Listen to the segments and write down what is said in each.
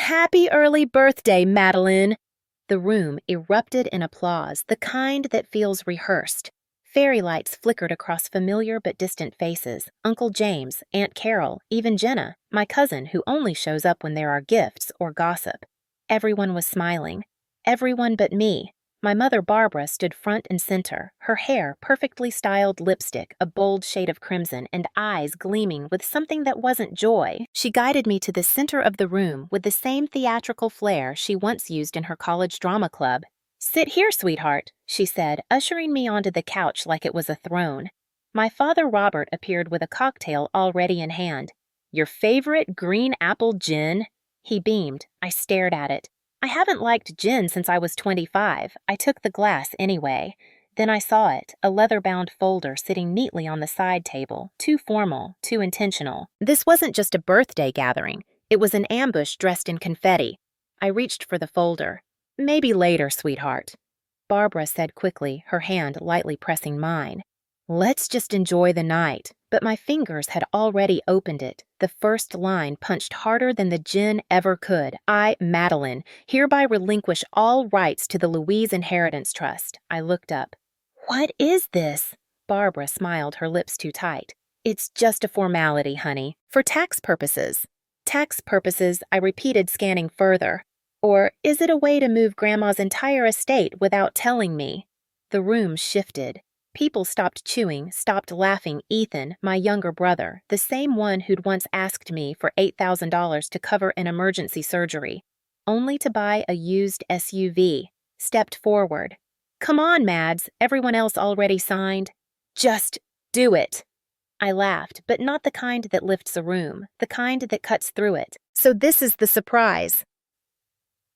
Happy early birthday, Madeline! The room erupted in applause, the kind that feels rehearsed. Fairy lights flickered across familiar but distant faces. Uncle James, Aunt Carol, even Jenna, my cousin who only shows up when there are gifts or gossip. Everyone was smiling. Everyone but me. My mother Barbara stood front and center, her hair perfectly styled lipstick, a bold shade of crimson, and eyes gleaming with something that wasn't joy. She guided me to the center of the room with the same theatrical flair she once used in her college drama club. "Sit here, sweetheart," she said, ushering me onto the couch like it was a throne. My father Robert appeared with a cocktail already in hand. "Your favorite green apple gin?" He beamed. I stared at it. I haven't liked gin since I was 25. I took the glass anyway. Then I saw it, a leather-bound folder sitting neatly on the side table, too formal, too intentional. This wasn't just a birthday gathering. It was an ambush dressed in confetti. I reached for the folder. "Maybe later, sweetheart," Barbara said quickly, her hand lightly pressing mine. "Let's just enjoy the night." But my fingers had already opened it. The first line punched harder than the gin ever could. "I, Madeline, hereby relinquish all rights to the Louise Inheritance Trust." I looked up. "What is this?" Barbara smiled, her lips too tight. "It's just a formality, honey. For tax purposes." "Tax purposes," I repeated, scanning further. "Or is it a way to move Grandma's entire estate without telling me?" The room shifted. People stopped chewing, stopped laughing. Ethan, my younger brother, the same one who'd once asked me for $8,000 to cover an emergency surgery, only to buy a used SUV, stepped forward. "Come on, Mads, everyone else already signed." "Just do it." I laughed, but not the kind that lifts a room, the kind that cuts through it. "So this is the surprise."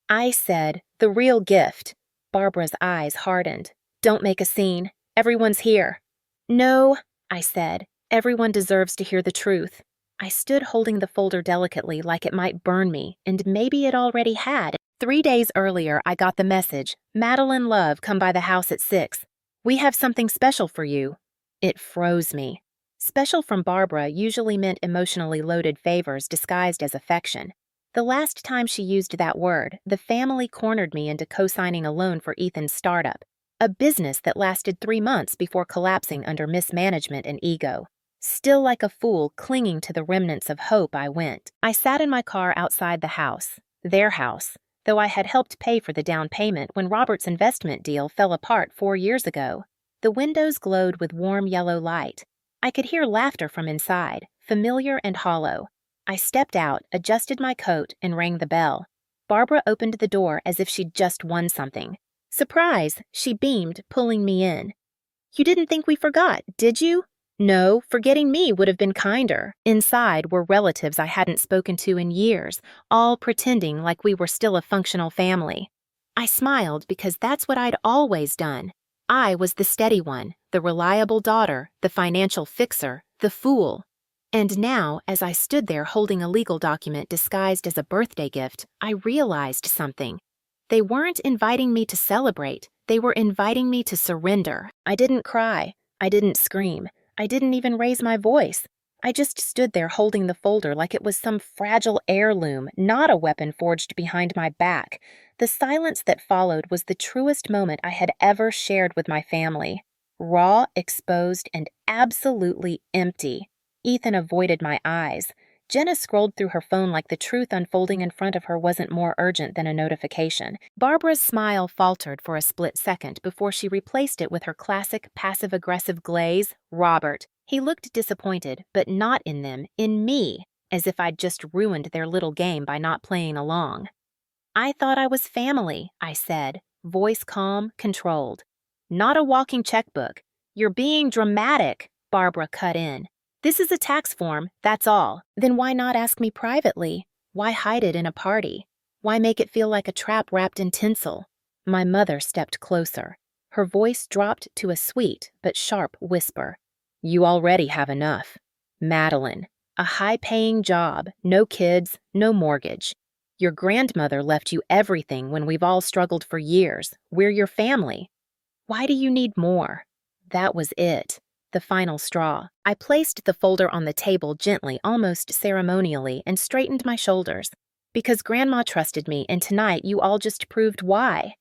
I said, "The real gift." Barbara's eyes hardened. "Don't make a scene. Everyone's here." "No," I said. "Everyone deserves to hear the truth." I stood holding the folder delicately like it might burn me, and maybe it already had. 3 days earlier, I got the message, "Madeline Love, come by the house at 6. We have something special for you." It froze me. Special from Barbara usually meant emotionally loaded favors disguised as affection. The last time she used that word, the family cornered me into co-signing a loan for Ethan's startup. A business that lasted 3 months before collapsing under mismanagement and ego. Still like a fool, clinging to the remnants of hope, I went. I sat in my car outside the house, their house, though I had helped pay for the down payment when Robert's investment deal fell apart 4 years ago. The windows glowed with warm yellow light. I could hear laughter from inside, familiar and hollow. I stepped out, adjusted my coat, and rang the bell. Barbara opened the door as if she'd just won something. "Surprise," she beamed, pulling me in. "You didn't think we forgot, did you?" No, forgetting me would have been kinder. Inside were relatives I hadn't spoken to in years, all pretending like we were still a functional family. I smiled because that's what I'd always done. I was the steady one, the reliable daughter, the financial fixer, the fool. And now, as I stood there holding a legal document disguised as a birthday gift, I realized something. They weren't inviting me to celebrate. They were inviting me to surrender. I didn't cry. I didn't scream. I didn't even raise my voice. I just stood there holding the folder like it was some fragile heirloom, not a weapon forged behind my back. The silence that followed was the truest moment I had ever shared with my family. Raw, exposed, and absolutely empty. Ethan avoided my eyes. Jenna scrolled through her phone like the truth unfolding in front of her wasn't more urgent than a notification. Barbara's smile faltered for a split second before she replaced it with her classic passive-aggressive glaze. Robert. He looked disappointed, but not in them, in me, as if I'd just ruined their little game by not playing along. "I thought I was family," I said, voice calm, controlled. "Not a walking checkbook." "You're being dramatic," Barbara cut in. "This is a tax form, that's all." "Then why not ask me privately? Why hide it in a party? Why make it feel like a trap wrapped in tinsel?" My mother stepped closer. Her voice dropped to a sweet but sharp whisper. "You already have enough. Madeline, a high-paying job, no kids, no mortgage. Your grandmother left you everything when we've all struggled for years. We're your family. Why do you need more?" That was it. The final straw. I placed the folder on the table gently, almost ceremonially, and straightened my shoulders. Because Grandma trusted me, and tonight you all just proved why.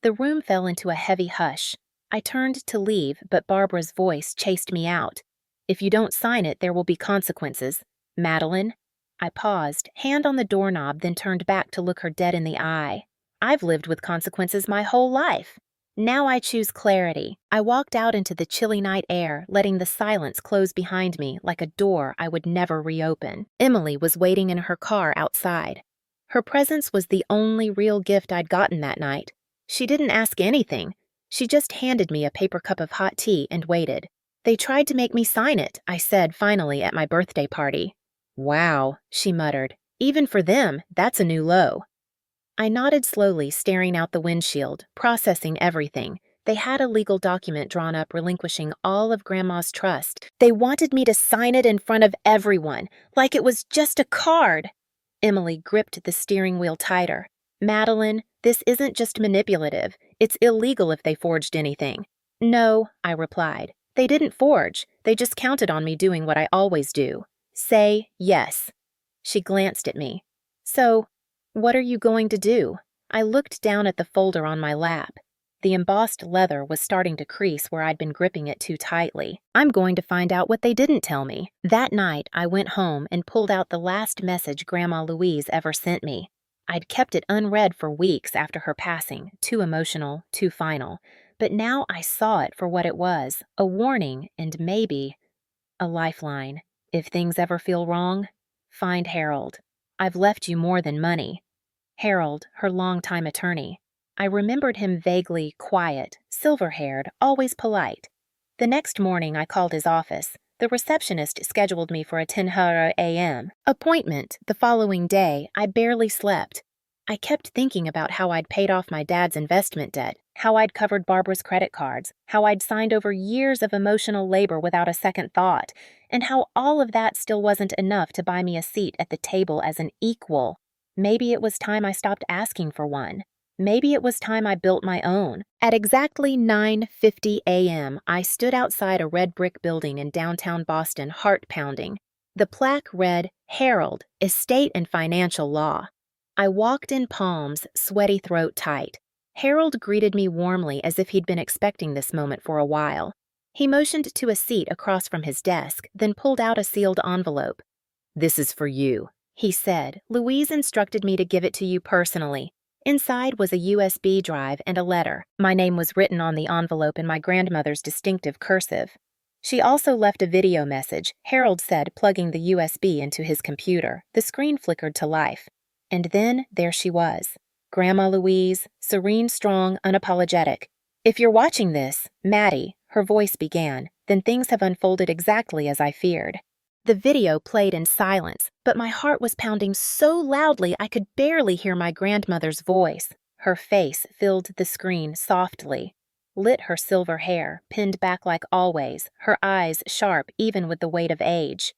The room fell into a heavy hush. I turned to leave, but Barbara's voice chased me out. If you don't sign it, there will be consequences. Madeline? I paused, hand on the doorknob, then turned back to look her dead in the eye. I've lived with consequences my whole life. Now I choose clarity. I walked out into the chilly night air, letting the silence close behind me like a door I would never reopen. Emily was waiting in her car outside. Her presence was the only real gift I'd gotten that night. She didn't ask anything. She just handed me a paper cup of hot tea and waited. They tried to make me sign it, I said finally at my birthday party. Wow, she muttered. Even for them, that's a new low. I nodded slowly, staring out the windshield, processing everything. They had a legal document drawn up relinquishing all of Grandma's trust. They wanted me to sign it in front of everyone, like it was just a card. Emily gripped the steering wheel tighter. Madeline, this isn't just manipulative. It's illegal if they forged anything. No, I replied. They didn't forge. They just counted on me doing what I always do. Say yes. She glanced at me. So, what are you going to do? I looked down at the folder on my lap. The embossed leather was starting to crease where I'd been gripping it too tightly. I'm going to find out what they didn't tell me. That night, I went home and pulled out the last message Grandma Louise ever sent me. I'd kept it unread for weeks after her passing, too emotional, too final. But now I saw it for what it was, a warning and maybe a lifeline. If things ever feel wrong, find Harold. I've left you more than money. Harold, her longtime attorney. I remembered him vaguely quiet, silver-haired, always polite. The next morning I called his office. The receptionist scheduled me for a 10 a.m. appointment. The following day, I barely slept. I kept thinking about how I'd paid off my dad's investment debt, how I'd covered Barbara's credit cards, how I'd signed over years of emotional labor without a second thought, and how all of that still wasn't enough to buy me a seat at the table as an equal. Maybe it was time I stopped asking for one. Maybe it was time I built my own. At exactly 9:50 a.m., I stood outside a red brick building in downtown Boston, heart-pounding. The plaque read, Harold, Estate and Financial Law. I walked in palms, sweaty throat tight. Harold greeted me warmly as if he'd been expecting this moment for a while. He motioned to a seat across from his desk, then pulled out a sealed envelope. This is for you, he said. Louise instructed me to give it to you personally. Inside was a USB drive and a letter. My name was written on the envelope in my grandmother's distinctive cursive. She also left a video message, Harold said, plugging the USB into his computer. The screen flickered to life. And then there she was. Grandma Louise, serene, strong, unapologetic. If you're watching this, Maddie, her voice began, then things have unfolded exactly as I feared. The video played in silence, but my heart was pounding so loudly I could barely hear my grandmother's voice. Her face filled the screen softly, lit her silver hair, pinned back like always, her eyes sharp even with the weight of age.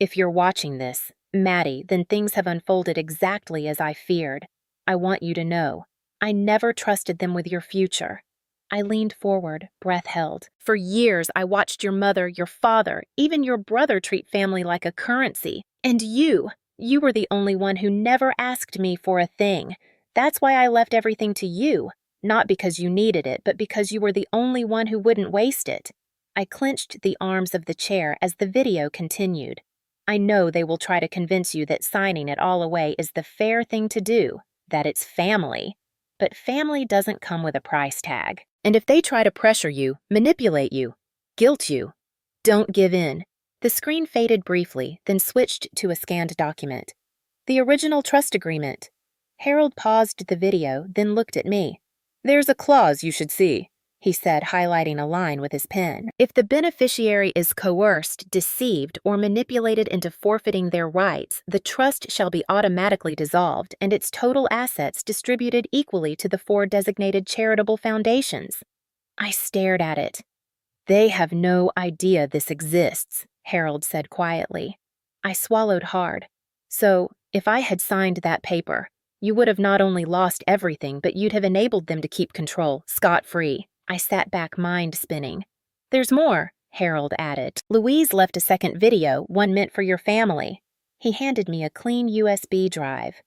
If you're watching this, Maddie, then things have unfolded exactly as I feared. I want you to know. I never trusted them with your future. I leaned forward, breath held. For years, I watched your mother, your father, even your brother treat family like a currency. And you were the only one who never asked me for a thing. That's why I left everything to you. Not because you needed it, but because you were the only one who wouldn't waste it. I clenched the arms of the chair as the video continued. I know they will try to convince you that signing it all away is the fair thing to do, that it's family. But family doesn't come with a price tag. And if they try to pressure you, manipulate you, guilt you, don't give in. The screen faded briefly, then switched to a scanned document. The original trust agreement. Harold paused the video, then looked at me. There's a clause you should see, he said, highlighting a line with his pen. If the beneficiary is coerced, deceived, or manipulated into forfeiting their rights, the trust shall be automatically dissolved and its total assets distributed equally to the 4 designated charitable foundations. I stared at it. They have no idea this exists, Harold said quietly. I swallowed hard. So, if I had signed that paper, you would have not only lost everything, but you'd have enabled them to keep control, scot-free. I sat back, mind spinning. There's more, Harold added. Louise left a second video, one meant for your family. He handed me a clean USB drive.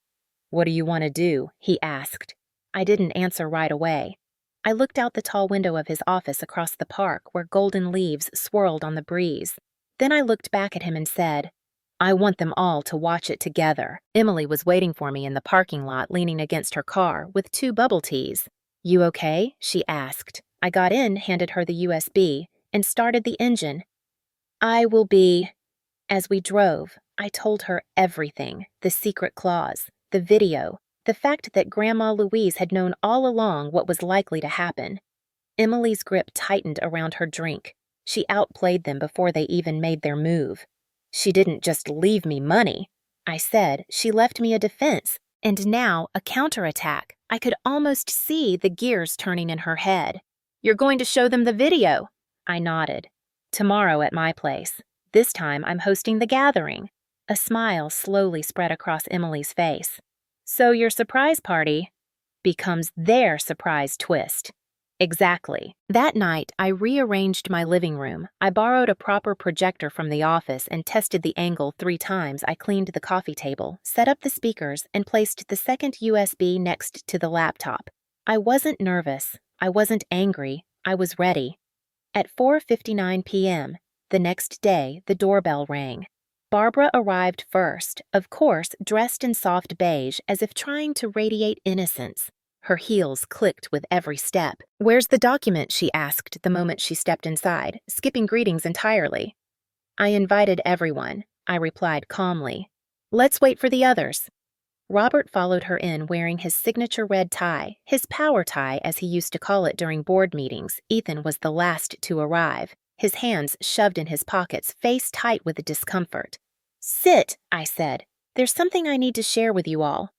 "What do you want to do?" he asked. I didn't answer right away. I looked out the tall window of his office across the park where golden leaves swirled on the breeze. Then I looked back at him and said, "I want them all to watch it together." Emily was waiting for me in the parking lot, leaning against her car with 2 bubble teas. "You okay?" she asked. I got in, handed her the USB, and started the engine. "I will be—" As we drove, I told her everything, the secret clause, the video, the fact that Grandma Louise had known all along what was likely to happen. Emily's grip tightened around her drink. She outplayed them before they even made their move. "She didn't just leave me money," I said. "She left me a defense, and now a counterattack." I could almost see the gears turning in her head. "You're going to show them the video?" I nodded. "Tomorrow at my place. This time I'm hosting the gathering." A smile slowly spread across Emily's face. "So your surprise party becomes their surprise twist." Exactly. That night, I rearranged my living room. I borrowed a proper projector from the office and tested the angle 3 times. I cleaned the coffee table, set up the speakers, and placed the second USB next to the laptop. I wasn't nervous. I wasn't angry. I was ready. At 4:59 p.m., the next day, the doorbell rang. Barbara arrived first, of course, dressed in soft beige, as if trying to radiate innocence. Her heels clicked with every step. "Where's the document?" she asked the moment she stepped inside, skipping greetings entirely. "I invited everyone," I replied calmly. "Let's wait for the others." Robert followed her in wearing his signature red tie, his power tie as he used to call it during board meetings. Ethan was the last to arrive, his hands shoved in his pockets, face tight with discomfort. "Sit," I said. "There's something I need to share with you all."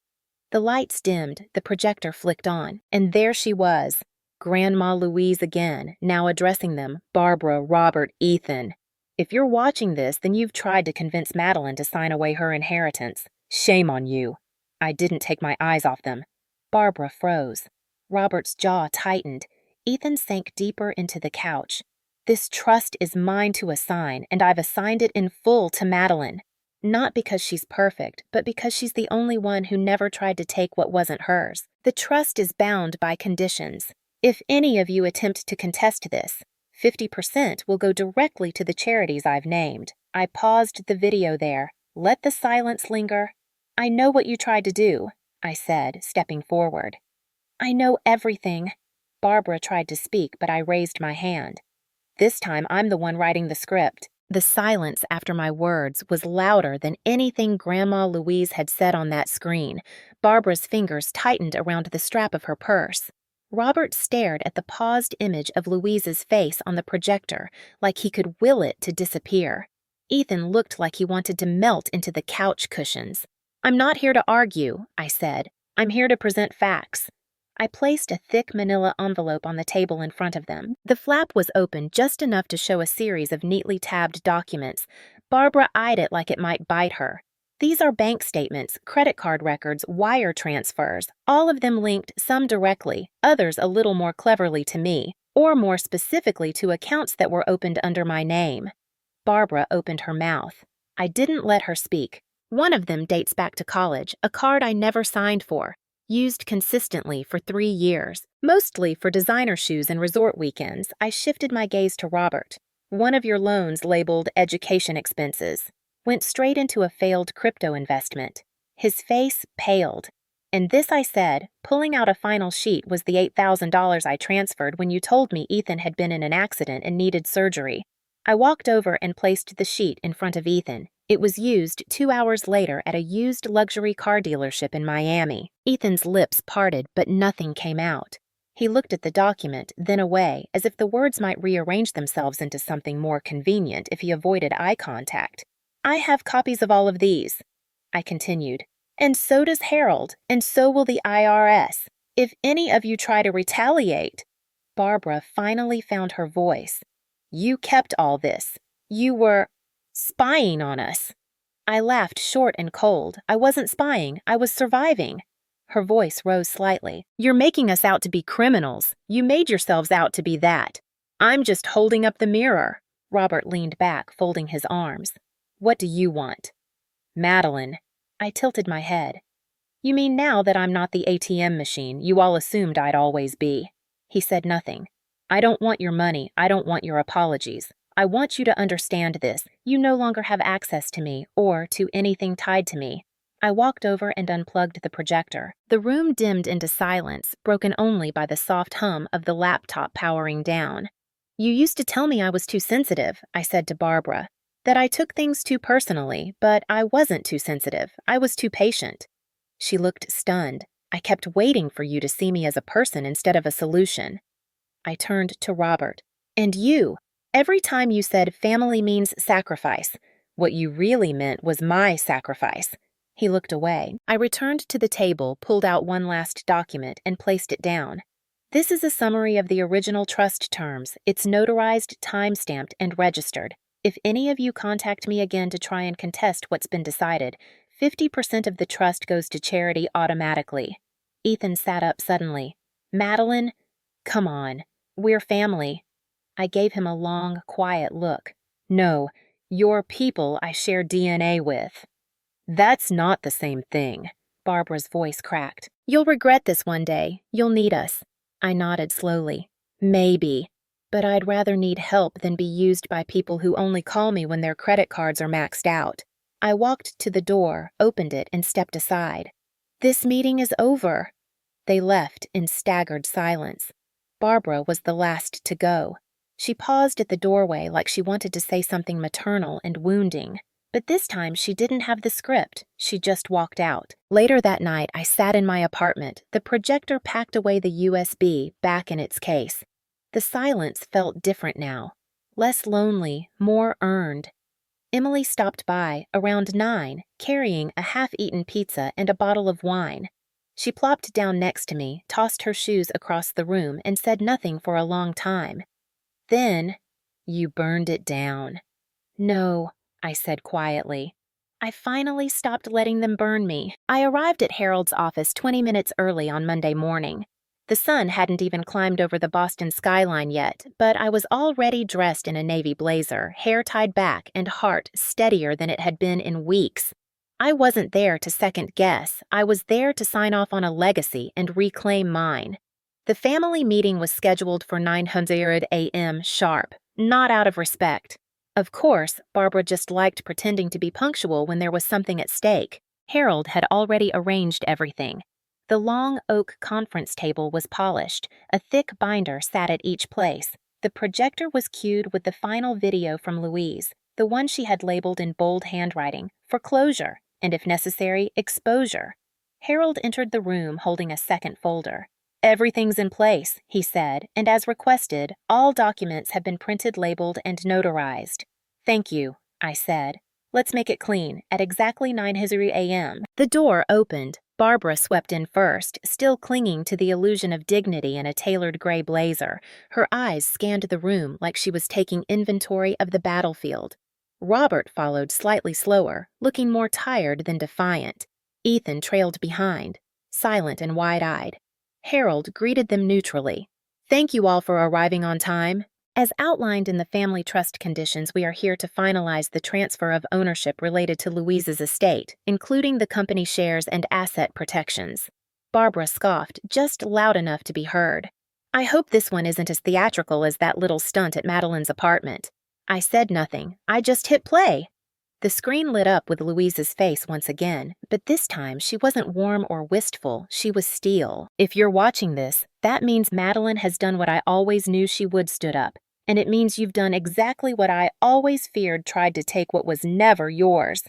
The lights dimmed, the projector flicked on, and there she was, Grandma Louise again, now addressing them, Barbara, Robert, Ethan. "If you're watching this, then you've tried to convince Madeline to sign away her inheritance. Shame on you." I didn't take my eyes off them. Barbara froze. Robert's jaw tightened. Ethan sank deeper into the couch. "This trust is mine to assign, and I've assigned it in full to Madeline. Not because she's perfect, but because she's the only one who never tried to take what wasn't hers. The trust is bound by conditions. If any of you attempt to contest this, 50% will go directly to the charities I've named." I paused the video there. Let the silence linger. "I know what you tried to do," I said, stepping forward. "I know everything." Barbara tried to speak, but I raised my hand. "This time I'm the one writing the script." The silence after my words was louder than anything Grandma Louise had said on that screen. Barbara's fingers tightened around the strap of her purse. Robert stared at the paused image of Louise's face on the projector, like he could will it to disappear. Ethan looked like he wanted to melt into the couch cushions. "I'm not here to argue," I said. "I'm here to present facts." I placed a thick manila envelope on the table in front of them. The flap was open just enough to show a series of neatly tabbed documents. Barbara eyed it like it might bite her. "These are bank statements, credit card records, wire transfers, all of them linked, some directly, others a little more cleverly to me, or more specifically to accounts that were opened under my name." Barbara opened her mouth. I didn't let her speak. "One of them dates back to college, a card I never signed for. Used consistently for 3 years, mostly for designer shoes and resort weekends." I shifted my gaze to Robert. "One of your loans labeled education expenses went straight into a failed crypto investment." His face paled. "And this," I said, pulling out a final sheet, "was the $8,000 I transferred when you told me Ethan had been in an accident and needed surgery." I walked over and placed the sheet in front of Ethan. It was used 2 hours later at a used luxury car dealership in Miami. Ethan's lips parted, but nothing came out. He looked at the document, then away, as if the words might rearrange themselves into something more convenient if he avoided eye contact. "I have copies of all of these," I continued. "And so does Harold, and so will the IRS. If any of you try to retaliate—" Barbara finally found her voice. "You kept all this. You were spying on us." I laughed short and cold. "I wasn't spying. I was surviving." Her voice rose slightly. "You're making us out to be criminals. You made yourselves out to be that. I'm just holding up the mirror." Robert leaned back, folding his arms. "What do you want?" Madeline. I tilted my head. You mean now that I'm not the ATM machine you all assumed I'd always be? He said nothing. I don't want your money. I don't want your apologies. I want you to understand this. You no longer have access to me or to anything tied to me. I walked over and unplugged the projector. The room dimmed into silence, broken only by the soft hum of the laptop powering down. You used to tell me I was too sensitive, I said to Barbara, that I took things too personally, but I wasn't too sensitive. I was too patient. She looked stunned. I kept waiting for you to see me as a person instead of a solution. I turned to Robert. And you. Every time you said family means sacrifice, what you really meant was my sacrifice. He looked away. I returned to the table, pulled out one last document, and placed it down. This is a summary of the original trust terms. It's notarized, time-stamped, and registered. If any of you contact me again to try and contest what's been decided, 50% of the trust goes to charity automatically. Ethan sat up suddenly. Madeline, come on. We're family. I gave him a long, quiet look. No, you're people I share DNA with. That's not the same thing. Barbara's voice cracked. You'll regret this one day. You'll need us. I nodded slowly. Maybe. But I'd rather need help than be used by people who only call me when their credit cards are maxed out. I walked to the door, opened it, and stepped aside. This meeting is over. They left in staggered silence. Barbara was the last to go. She paused at the doorway like she wanted to say something maternal and wounding. But this time she didn't have the script. She just walked out. Later that night, I sat in my apartment. The projector packed away the USB back in its case. The silence felt different now. Less lonely, more earned. Emily stopped by, around 9, carrying a half-eaten pizza and a bottle of wine. She plopped down next to me, tossed her shoes across the room, and said nothing for a long time. Then, you burned it down. No, I said quietly. I finally stopped letting them burn me. I arrived at Harold's office 20 minutes early on Monday morning. The sun hadn't even climbed over the Boston skyline yet, but I was already dressed in a navy blazer, hair tied back, and heart steadier than it had been in weeks. I wasn't there to second guess. I was there to sign off on a legacy and reclaim mine. The family meeting was scheduled for 900 a.m. sharp, not out of respect. Of course, Barbara just liked pretending to be punctual when there was something at stake. Harold had already arranged everything. The long oak conference table was polished. A thick binder sat at each place. The projector was cued with the final video from Louise, the one she had labeled in bold handwriting, for closure, and if necessary, exposure. Harold entered the room holding a second folder. Everything's in place, he said, and as requested, all documents have been printed, labeled, and notarized. Thank you, I said. Let's make it clean, at exactly 9:00 a.m. The door opened. Barbara swept in first, still clinging to the illusion of dignity in a tailored gray blazer. Her eyes scanned the room like she was taking inventory of the battlefield. Robert followed slightly slower, looking more tired than defiant. Ethan trailed behind, silent and wide-eyed. Harold greeted them neutrally. Thank you all for arriving on time. As outlined in the family trust conditions, we are here to finalize the transfer of ownership related to Louise's estate, including the company shares and asset protections. Barbara scoffed, just loud enough to be heard. I hope this one isn't as theatrical as that little stunt at Madeline's apartment. I said nothing. I just hit play. The screen lit up with Louise's face once again, but this time she wasn't warm or wistful, she was steel. If you're watching this, that means Madeline has done what I always knew she would. Stood up. And it means you've done exactly what I always feared, tried to take what was never yours.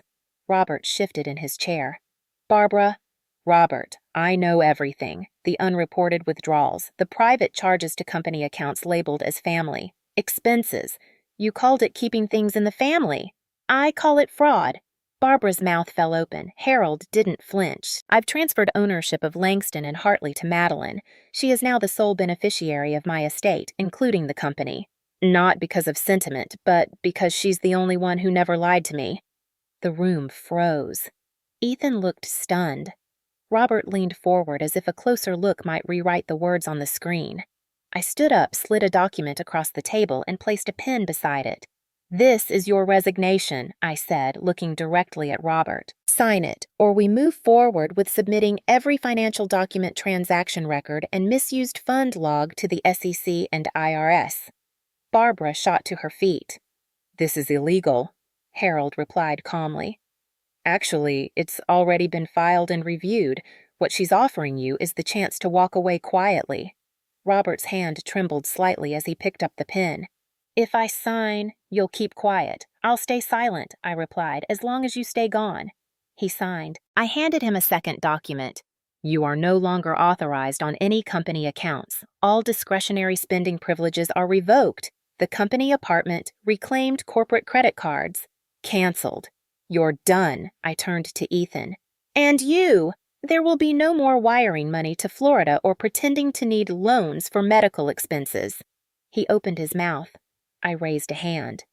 Robert shifted in his chair. Barbara, Robert, I know everything. The unreported withdrawals, the private charges to company accounts labeled as family, expenses. You called it keeping things in the family. I call it fraud. Barbara's mouth fell open. Harold didn't flinch. I've transferred ownership of Langston and Hartley to Madeline. She is now the sole beneficiary of my estate, including the company. Not because of sentiment, but because she's the only one who never lied to me. The room froze. Ethan looked stunned. Robert leaned forward as if a closer look might rewrite the words on the screen. I stood up, slid a document across the table, and placed a pen beside it. "This is your resignation," I said, looking directly at Robert. "Sign it, or we move forward with submitting every financial document transaction record and misused fund log to the SEC and IRS. Barbara shot to her feet. "This is illegal," Harold replied calmly. "Actually, it's already been filed and reviewed. What she's offering you is the chance to walk away quietly." Robert's hand trembled slightly as he picked up the pen. "If I sign, you'll keep quiet. I'll stay silent," I replied, "as long as you stay gone." He signed. I handed him a second document. "You are no longer authorized on any company accounts. All discretionary spending privileges are revoked. The company apartment, reclaimed corporate credit cards, canceled. You're done." I turned to Ethan. "And you! There will be no more wiring money to Florida or pretending to need loans for medical expenses." He opened his mouth. I raised a hand.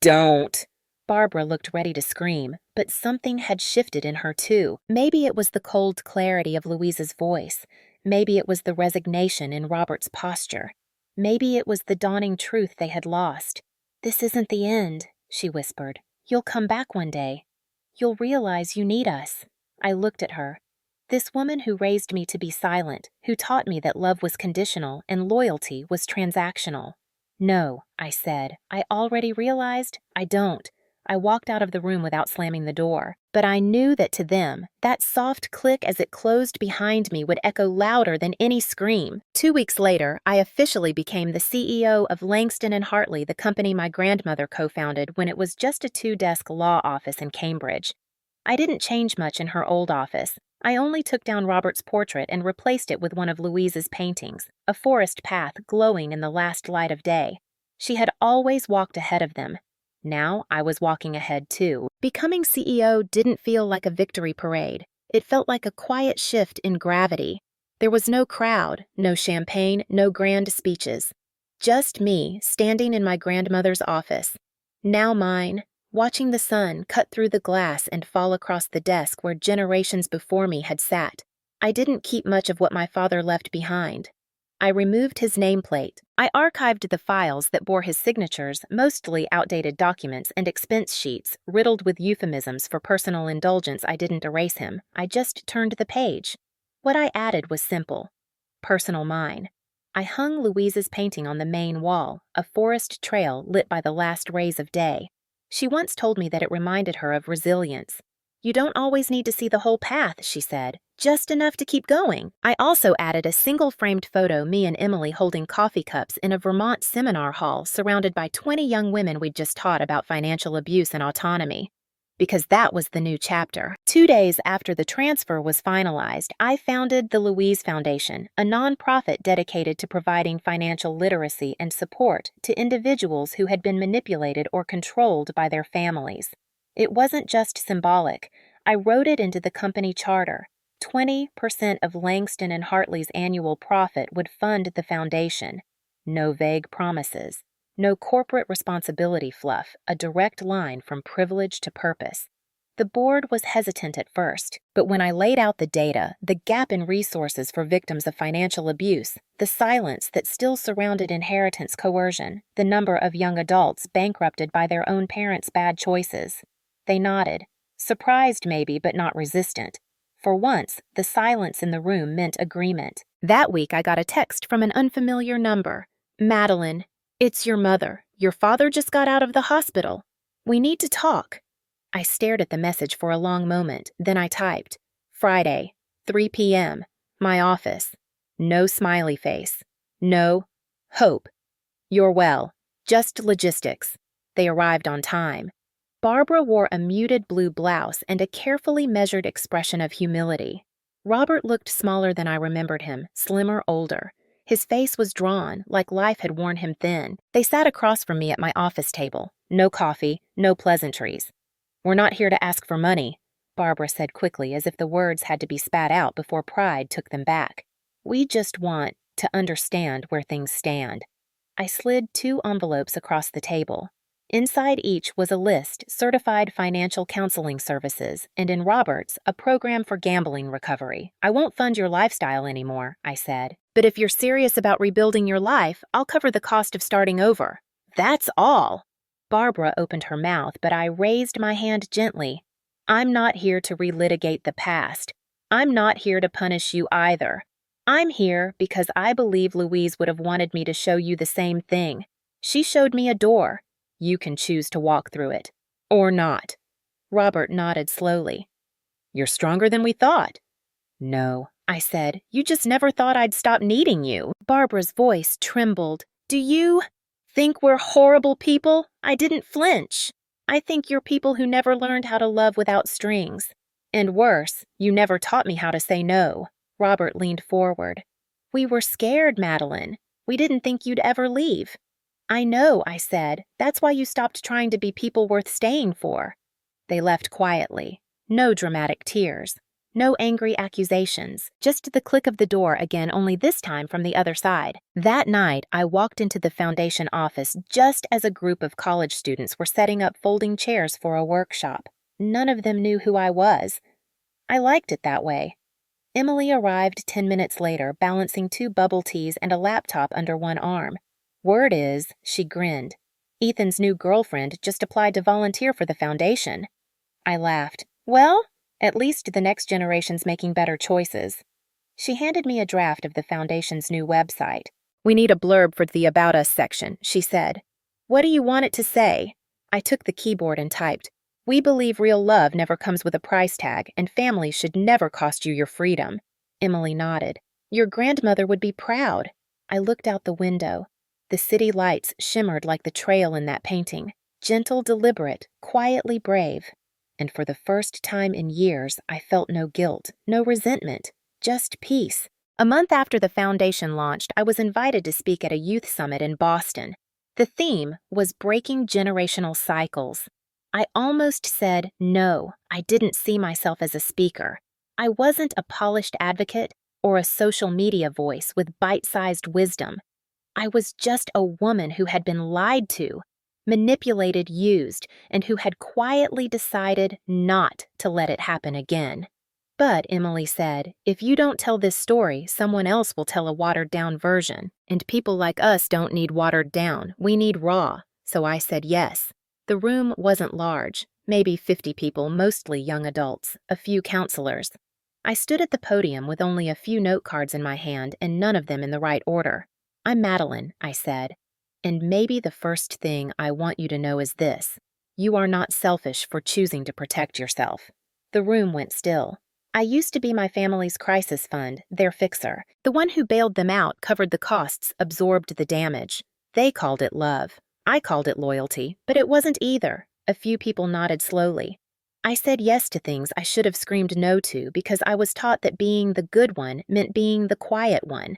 "Don't!" Barbara looked ready to scream, but something had shifted in her too. Maybe it was the cold clarity of Louise's voice. Maybe it was the resignation in Robert's posture. Maybe it was the dawning truth they had lost. "This isn't the end," she whispered. "You'll come back one day. You'll realize you need us." I looked at her. This woman who raised me to be silent, who taught me that love was conditional and loyalty was transactional. "No," I said. "I already realized I don't." I walked out of the room without slamming the door, but I knew that to them, that soft click as it closed behind me would echo louder than any scream. 2 weeks later, I officially became the CEO of Langston and Hartley, the company my grandmother co-founded when it was just a 2-desk law office in Cambridge. I didn't change much in her old office. I only took down Robert's portrait and replaced it with one of Louise's paintings, a forest path glowing in the last light of day. She had always walked ahead of them. Now I was walking ahead too. Becoming CEO didn't feel like a victory parade. It felt like a quiet shift in gravity. There was no crowd, no champagne, no grand speeches. Just me standing in my grandmother's office. Now mine, watching the sun cut through the glass and fall across the desk where generations before me had sat. I didn't keep much of what my father left behind. I removed his nameplate. I archived the files that bore his signatures, mostly outdated documents and expense sheets, riddled with euphemisms for personal indulgence. I didn't erase him. I just turned the page. What I added was simple. Personal mine. I hung Louise's painting on the main wall, a forest trail lit by the last rays of day. She once told me that it reminded her of resilience. "You don't always need to see the whole path," she said. "Just enough to keep going." I also added a single-framed photo me and Emily holding coffee cups in a Vermont seminar hall surrounded by 20 young women we'd just taught about financial abuse and autonomy. Because that was the new chapter. 2 days after the transfer was finalized, I founded the Louise Foundation, a nonprofit dedicated to providing financial literacy and support to individuals who had been manipulated or controlled by their families. It wasn't just symbolic. I wrote it into the company charter. 20% of Langston and Hartley's annual profit would fund the foundation. No vague promises. No corporate responsibility fluff, a direct line from privilege to purpose. The board was hesitant at first, but when I laid out the data, the gap in resources for victims of financial abuse, the silence that still surrounded inheritance coercion, the number of young adults bankrupted by their own parents' bad choices, they nodded, surprised maybe, but not resistant. For once, the silence in the room meant agreement. That week, I got a text from an unfamiliar number. "Madeline, it's your mother. Your father just got out of the hospital. We need to talk." I stared at the message for a long moment, then I typed, "Friday, 3 p.m., my office." No smiley face. No hope. "You're well. Just logistics." They arrived on time. Barbara wore a muted blue blouse and a carefully measured expression of humility. Robert looked smaller than I remembered him, slimmer, older. His face was drawn, like life had worn him thin. They sat across from me at my office table. No coffee, no pleasantries. "We're not here to ask for money," Barbara said quickly, as if the words had to be spat out before pride took them back. "We just want to understand where things stand." I slid 2 envelopes across the table. Inside each was a list, certified financial counseling services, and in Robert's, a program for gambling recovery. "I won't fund your lifestyle anymore," I said. "But if you're serious about rebuilding your life, I'll cover the cost of starting over." That's all. Barbara opened her mouth, but I raised my hand gently. I'm not here to relitigate the past. I'm not here to punish you either. I'm here because I believe Louise would have wanted me to show you the same thing. She showed me a door. You can choose to walk through it. Or not. Robert nodded slowly. You're stronger than we thought. No, I said. You just never thought I'd stop needing you. Barbara's voice trembled. Do you think we're horrible people? I didn't flinch. I think you're people who never learned how to love without strings. And worse, you never taught me how to say no. Robert leaned forward. We were scared, Madeline. We didn't think you'd ever leave. I know, I said. That's why you stopped trying to be people worth staying for. They left quietly. No dramatic tears. No angry accusations, just the click of the door again, only this time from the other side. That night, I walked into the foundation office just as a group of college students were setting up folding chairs for a workshop. None of them knew who I was. I liked it that way. Emily arrived 10 minutes later, balancing 2 bubble teas and a laptop under one arm. Word is, she grinned, Ethan's new girlfriend just applied to volunteer for the foundation. I laughed. Well, at least the next generation's making better choices. She handed me a draft of the foundation's new website. We need a blurb for the About Us section, she said. What do you want it to say? I took the keyboard and typed, We believe real love never comes with a price tag, and family should never cost you your freedom. Emily nodded. Your grandmother would be proud. I looked out the window. The city lights shimmered like the trail in that painting. Gentle, deliberate, quietly brave. And for the first time in years, I felt no guilt, no resentment, just peace. A month after the foundation launched, I was invited to speak at a youth summit in Boston. The theme was breaking generational cycles. I almost said no, I didn't see myself as a speaker. I wasn't a polished advocate or a social media voice with bite-sized wisdom. I was just a woman who had been lied to, manipulated, used, and who had quietly decided not to let it happen again. But, Emily said, if you don't tell this story, someone else will tell a watered-down version. And people like us don't need watered down. We need raw. So I said yes. The room wasn't large, maybe 50 people, mostly young adults, a few counselors. I stood at the podium with only a few note cards in my hand and none of them in the right order. I'm Madeline, I said. And maybe the first thing I want you to know is this. You are not selfish for choosing to protect yourself. The room went still. I used to be my family's crisis fund, their fixer. The one who bailed them out, covered the costs, absorbed the damage. They called it love. I called it loyalty, but it wasn't either. A few people nodded slowly. I said yes to things I should have screamed no to because I was taught that being the good one meant being the quiet one.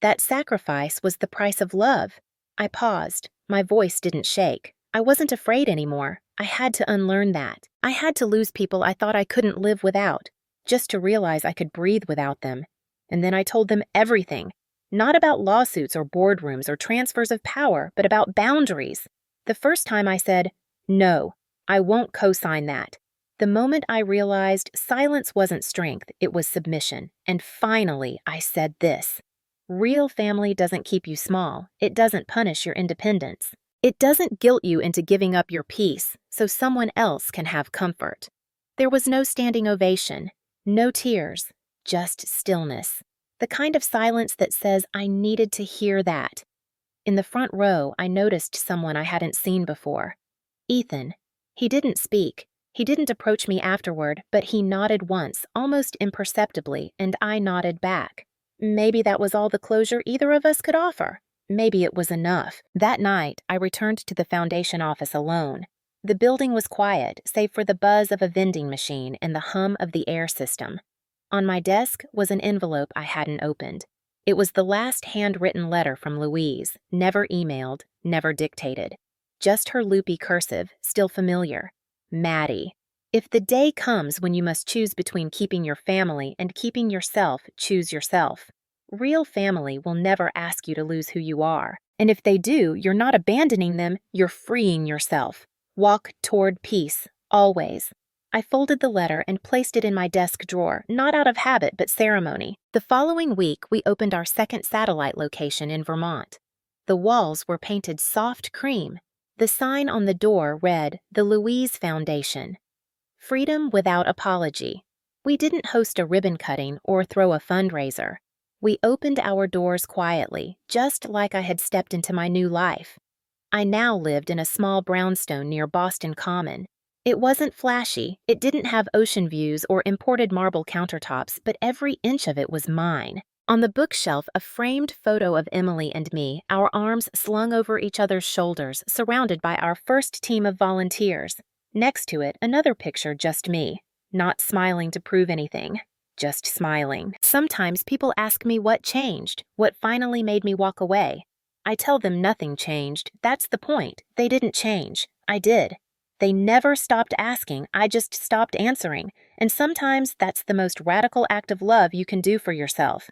That sacrifice was the price of love. I paused. My voice didn't shake. I wasn't afraid anymore. I had to unlearn that. I had to lose people I thought I couldn't live without, just to realize I could breathe without them. And then I told them everything. Not about lawsuits or boardrooms or transfers of power, but about boundaries. The first time I said, no, I won't co-sign that. The moment I realized silence wasn't strength, it was submission. And finally, I said this. Real family doesn't keep you small. It doesn't punish your independence. It doesn't guilt you into giving up your peace so someone else can have comfort. There was no standing ovation, no tears, just stillness. The kind of silence that says I needed to hear that. In the front row, I noticed someone I hadn't seen before. Ethan. He didn't speak. He didn't approach me afterward, but he nodded once, almost imperceptibly, and I nodded back. Maybe that was all the closure either of us could offer. Maybe it was enough. That night, I returned to the foundation office alone. The building was quiet, save for the buzz of a vending machine and the hum of the air system. On my desk was an envelope I hadn't opened. It was the last handwritten letter from Louise, never emailed, never dictated. Just her loopy cursive, still familiar. Maddie. If the day comes when you must choose between keeping your family and keeping yourself, choose yourself. Real family will never ask you to lose who you are. And if they do, you're not abandoning them, you're freeing yourself. Walk toward peace, always. I folded the letter and placed it in my desk drawer, not out of habit but ceremony. The following week, we opened our second satellite location in Vermont. The walls were painted soft cream. The sign on the door read, "The Louise Foundation." Freedom without apology. We didn't host a ribbon cutting or throw a fundraiser. We opened our doors quietly, just like I had stepped into my new life. I now lived in a small brownstone near Boston Common. It wasn't flashy, it didn't have ocean views or imported marble countertops, but every inch of it was mine. On the bookshelf, a framed photo of Emily and me, our arms slung over each other's shoulders, surrounded by our first team of volunteers. Next to it, another picture, just me, not smiling to prove anything, just smiling. Sometimes people ask me what changed, what finally made me walk away. I tell them nothing changed. That's the point. They didn't change. I did. They never stopped asking. I just stopped answering. And sometimes that's the most radical act of love you can do for yourself.